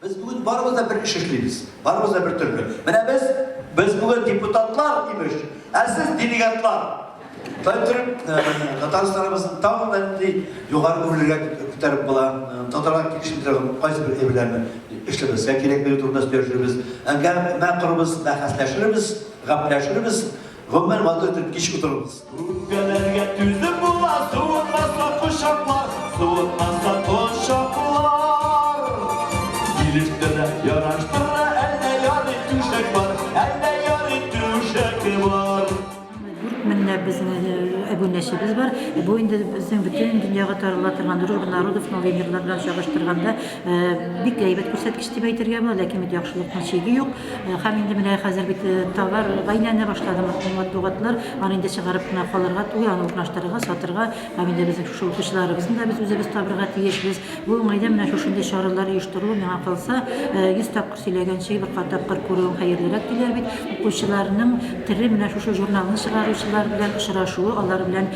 Biz bugün barımızda bir iş işliyiz. Barımızda bir türlü. Mene biz bugün deputatlar imiş. Siz delegatlar. Tayyip Tataristan'ımızın tamamen yukarı ürlüğe kütürüp bulan, Tatarlar kişilerin qaysı bir evlerini işlemiz, gerekli durumda görüşürüz. Ben kurumuz, bahaslaşırız, gaplaşırız, gümmen vadı ötürüp kişi otururuz. Ülkelerge tüzüm bula, soğutmazsa kuşaklar, soğutmazsa kuşaklar. Birlikte yaraştırra, elde yarı tüşek var, elde yarı tüşek var. Bizning abunachimiz bor. Bu endi bizning butun dunyoga tarqatilgan Druga Narodovning vengerlar bilan chaqishtirganda bik g'aybat ko'rsatkich deb aytirgan bo'lar, lekin bu yaxshilikning chegi yo'q. Ham endi mana hozir bit tovar aylana boshladi matbuotlar. Mana endi chiqarib qolarga, uyanib o'qnashtirga, sotirga, ham endi bizning shu o'quvchilarimizni da biz o'zimiz tabriga tegishmiz. Bu o'ngayda mana shunday choralar uyushtiruv menga qolsa 100 topqir сөйләгәнчә bir topqir ko'ruv xayrliroq diler bit. O'quvchilarning tiri mana shu jurnalni chiqaruvchilar bilan uchrashuvi, ular bilan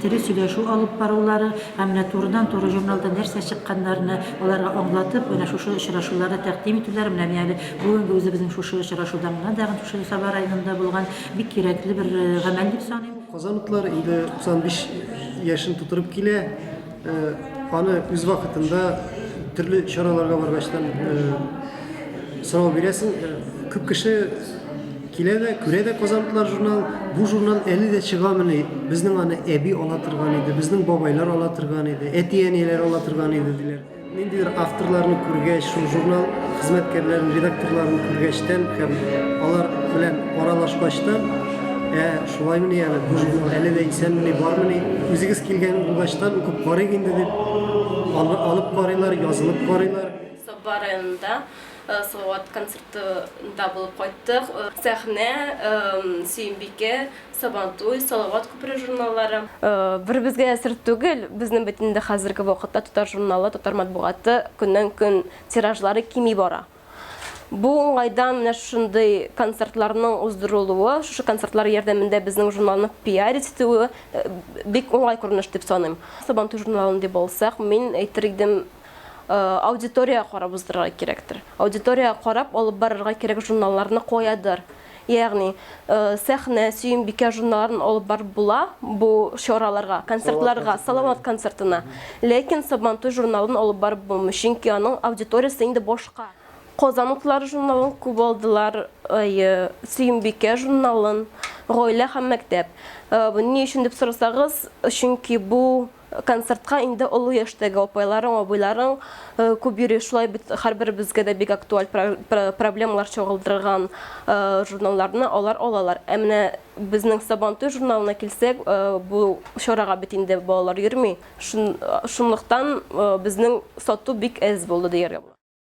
tiri сөйләшү alып barulары, ham to'g'ridan to'g'ri jurnalda narsa chiqqanlarini ularga anglatib, mana shu uchrashuvlarda taqdim etuvlar bilan, ya'ni bugungi o'zi bizning shu uchrashuvdan dag'in shu sabah rayonida bo'lgan bik kerakli bir amal deb sanayman. Qozonliklar endi 95 yaşını tuturup kile, onu öz vaqtında türlü choralarga bargashdan sinov beresin. Ko'p kishi keladi, ko'radi Qozonliklar jurnal. Bu jurnal 50'de chiqamini bizning ana ebi olatirgan edi, bizning bobaylar olatirgan edi, etiyeneler olatirgan edi diler. Nendidir avtorlarni ko'rgach, shu jurnal xizmatkorlarini, redaktorlarini ko'rgachdan ham ular bilan oralashgachdan şulayımını yani bu jurnal 50'de isenmini barmini o'zingiz kelgan bo'lgachdan o'qib qarang endi deb olib qaraylar, yozilib qaraylar. Sabah rayonida Салават концертida bo'lib qaytdik. Sahna Suyinbike, Sabantuy, Салават ko'prik jurnallari. Bir bizga asir tugul, bizning bitinde hozirgi vaqtda Tatar jurnali, Tatar matbuoti kundan-kun tirajlari kemi bora. Bu olaydan mana shunday konsertlarning uzduruluvi, shu konsertlar yordamida bizning jurnalni PR etituvi bek o'ng'ay ko'rinish deb sanayman. Sabantuy jurnalida bo'lsak, men aytirdim auditoriyaga qarab uzdurishga kerakdir. Auditoriyaga qarab olib borishga kerak jurnallarni qo'yadir. Ya'ni sahna Suyinbike jurnallarını olib borib bo'la bu shoralarga, konsertlarga, Salavat konsertina. Lekin Sabantuy jurnalini olib borib bo'lmish, chunki uning auditoriyasi endi boshqa. Qozonliklar jurnalын ko'p oldilar, Suyinbike jurnalын, G'oyla ham maktab. Buni uchun deb so'rasangiz, chunki bu konsertga endi ulu yoshdagi opalaring, abilaring ko'p yurish, shulay har bir bizga da bek aktual problemalar chog'ildirgan jurnallarni ular olalar. Ammo bizning Sabantuy jurnalına kelsak, bu shoraga bitinde bolalar yurmay. Shunliqdan bizning sotuv bek az bo'ldi deyarli.